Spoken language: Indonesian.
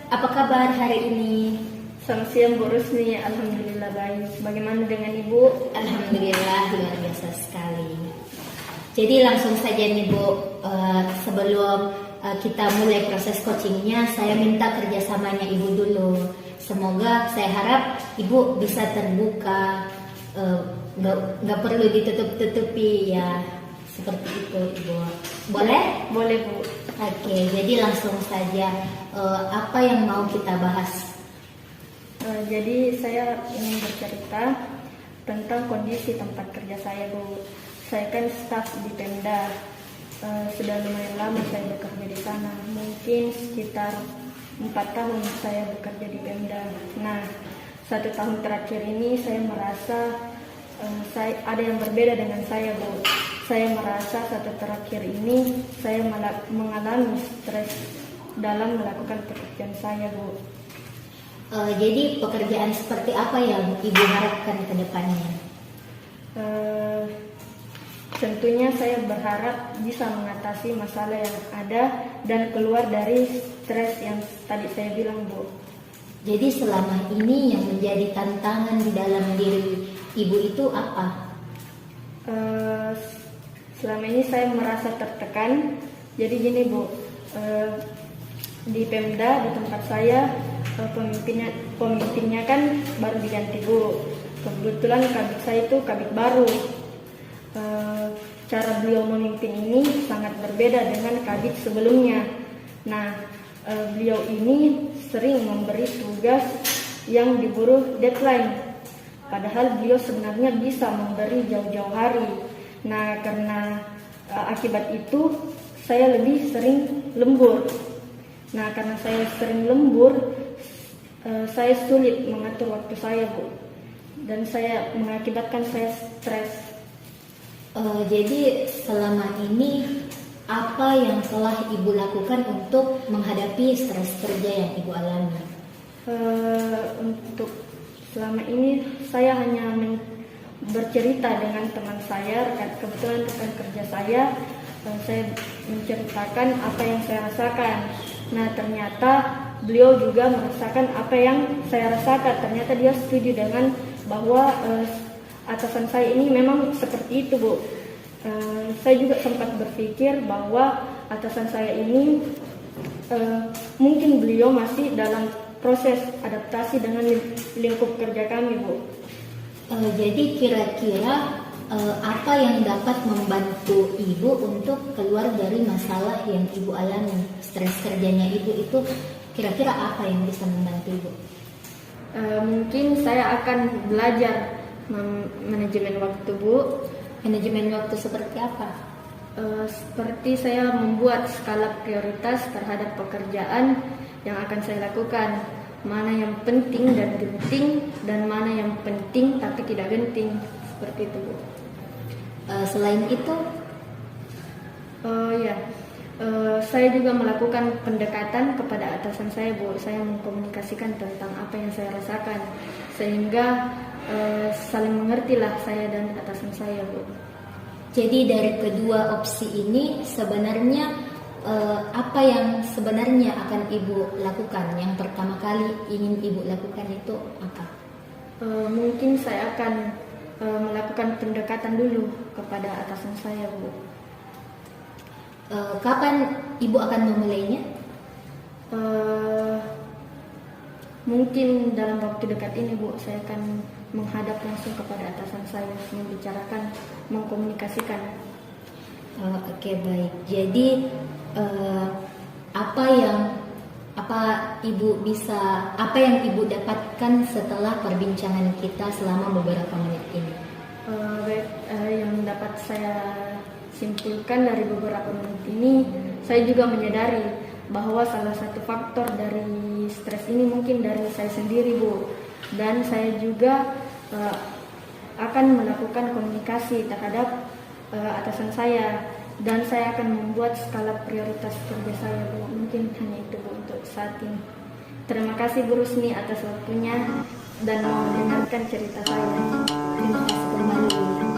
Apa kabar hari ini? Selamat siang Bu Rusni, alhamdulillah baik. Bagaimana dengan Ibu? Alhamdulillah luar biasa sekali. Jadi langsung saja nih Bu, sebelum kita mulai proses coachingnya, saya minta kerjasamanya Ibu dulu. Semoga saya harap Ibu bisa terbuka, nggak perlu ditutup-tutupi ya, seperti itu Ibu. Boleh? Boleh Bu. Oke, jadi langsung saja, apa yang mau kita bahas? Jadi saya ingin bercerita tentang kondisi tempat kerja saya Bu. Saya kan staf di Pemda, sudah lumayan lama saya bekerja di sana. Mungkin sekitar 4 tahun saya bekerja di Pemda. Nah, 1 tahun terakhir ini saya merasa saya ada yang berbeda dengan saya Bu. Saya merasa 1 terakhir ini saya mengalami stres dalam melakukan pekerjaan saya Bu. Jadi pekerjaan seperti apa yang Ibu harapkan ke depannya? Tentunya saya berharap bisa mengatasi masalah yang ada dan keluar dari stres yang tadi saya bilang Bu. Jadi selama ini yang menjadi tantangan di dalam diri Ibu itu apa? Selama ini saya merasa tertekan. Jadi gini Bu, di Pemda di tempat saya pemimpinnya kan baru diganti Bu. Kebetulan kabit saya itu kabit baru. Cara beliau memimpin ini sangat berbeda dengan kabit sebelumnya. Nah, beliau ini sering memberi tugas yang diburu deadline. Padahal beliau sebenarnya bisa memberi jauh-jauh hari. Nah, karena akibat itu saya lebih sering lembur. Nah, karena saya sering lembur, saya sulit mengatur waktu saya Bu. Dan saya mengakibatkan saya stres. Jadi selama ini apa yang telah Ibu lakukan untuk menghadapi stres kerja yang Ibu alami? Untuk selama ini saya hanya bercerita dengan teman saya, kebetulan rekan kerja saya menceritakan apa yang saya rasakan. Nah, ternyata beliau juga merasakan apa yang saya rasakan. Ternyata dia setuju dengan bahwa atasan saya ini memang seperti itu Bu. Saya juga sempat berpikir bahwa atasan saya ini mungkin beliau masih dalam proses adaptasi dengan lingkup kerja kami Bu. Jadi kira-kira apa yang dapat membantu Ibu untuk keluar dari masalah yang Ibu alami? Stres kerjanya Ibu itu kira-kira apa yang bisa membantu Ibu? Mungkin saya akan belajar manajemen waktu Bu. Manajemen waktu seperti apa? Seperti saya membuat skala prioritas terhadap pekerjaan yang akan saya lakukan. Mana yang penting dan genting, dan mana yang penting tapi tidak genting. Seperti itu Bu. Selain itu? Saya juga melakukan pendekatan kepada atasan saya Bu. Saya mengkomunikasikan tentang apa yang saya rasakan, sehingga saling mengertilah saya dan atasan saya Bu. Jadi dari kedua opsi ini sebenarnya apa yang sebenarnya akan Ibu lakukan? Yang pertama kali ingin Ibu lakukan itu apa? Mungkin saya akan melakukan pendekatan dulu kepada atasan saya Bu. Kapan Ibu akan memulainya? Mungkin dalam waktu dekat ini Bu, saya akan menghadap langsung kepada atasan saya, membicarakan, mengkomunikasikan. Oke, baik. Jadi apa yang Ibu dapatkan setelah perbincangan kita selama beberapa menit ini? Yang dapat saya simpulkan dari beberapa menit ini, saya juga menyadari bahwa salah satu faktor dari stres ini mungkin dari saya sendiri Bu. Dan saya juga akan melakukan komunikasi terhadap atasan saya, dan saya akan membuat skala prioritas kerja saya Bu. Mungkin hanya itu Bu untuk saat ini. Terima kasih Bu Rusni atas waktunya dan mau mendengarkan cerita saya. Terima kasih kembali.